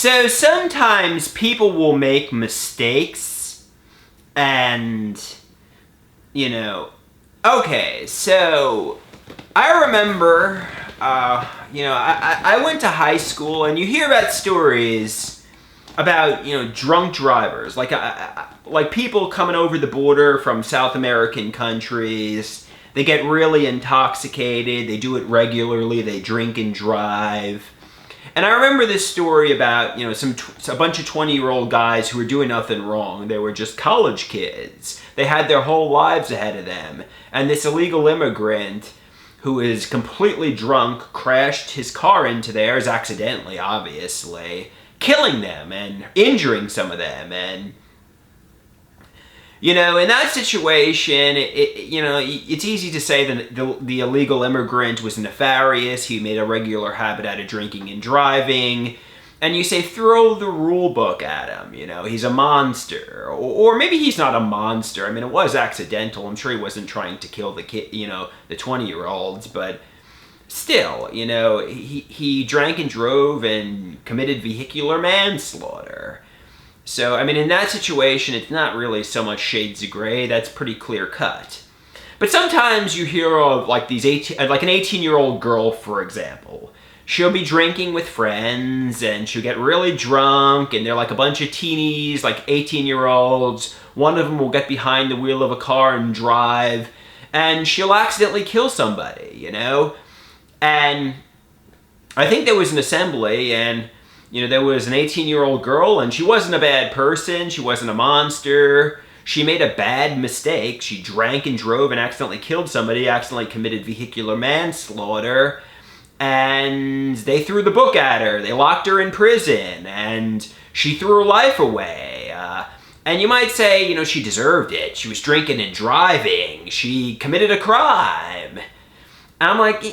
So sometimes people will make mistakes and, okay, so I remember, I went to high school and you hear about stories about, drunk drivers, like people coming over the border from South American countries. They get really intoxicated, they do it regularly, they drink and drive. And I remember this story about, a bunch of 20-year-old guys who were doing nothing wrong. They were just college kids. They had their whole lives ahead of them. And this illegal immigrant who is completely drunk crashed his car into theirs accidentally, obviously, killing them and injuring some of them. And, in that situation, it's easy to say that the illegal immigrant was nefarious. He made a regular habit out of drinking and driving. And you say, throw the rule book at him, he's a monster. Or maybe he's not a monster. I mean, it was accidental. I'm sure he wasn't trying to kill the kid, the 20-year-olds. But still, he drank and drove and committed vehicular manslaughter. So, I mean, in that situation, it's not really so much shades of gray. That's pretty clear cut. But sometimes you hear of, like, an 18-year-old girl, for example. She'll be drinking with friends, and she'll get really drunk, and they're like a bunch of teenies, like 18-year-olds. One of them will get behind the wheel of a car and drive, and she'll accidentally kill somebody, And I think there was an assembly, and there was an 18-year-old girl, and she wasn't a bad person. She wasn't a monster. She made a bad mistake. She drank and drove and accidentally killed somebody, accidentally committed vehicular manslaughter, and they threw the book at her. They locked her in prison, and she threw her life away. And you might say, she deserved it. She was drinking and driving. She committed a crime. And I'm like,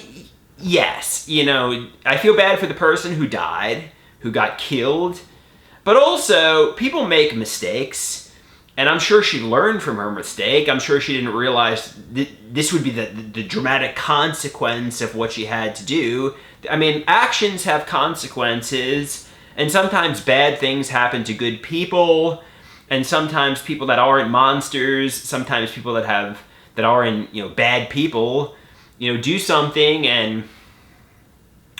yes, I feel bad for the person who died, who got killed, but also people make mistakes, and I'm sure she learned from her mistake. I'm sure she didn't realize this would be the dramatic consequence of what she had to do. I mean, actions have consequences, and sometimes bad things happen to good people, and sometimes people that aren't monsters, sometimes people that aren't, bad people, do something, and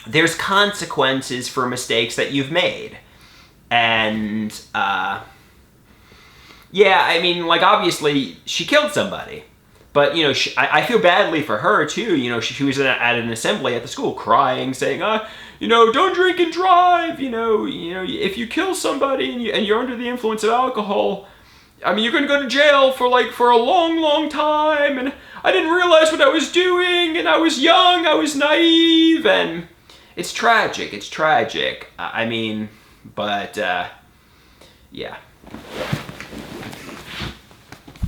there's consequences for mistakes that you've made. And, obviously, she killed somebody. But, I feel badly for her, too. She was at an assembly at the school crying, saying, don't drink and drive. If you kill somebody and you're under the influence of alcohol, I mean, you're going to go to jail for a long, long time. And I didn't realize what I was doing. And I was young. I was naive. And it's tragic. It's tragic. Yeah.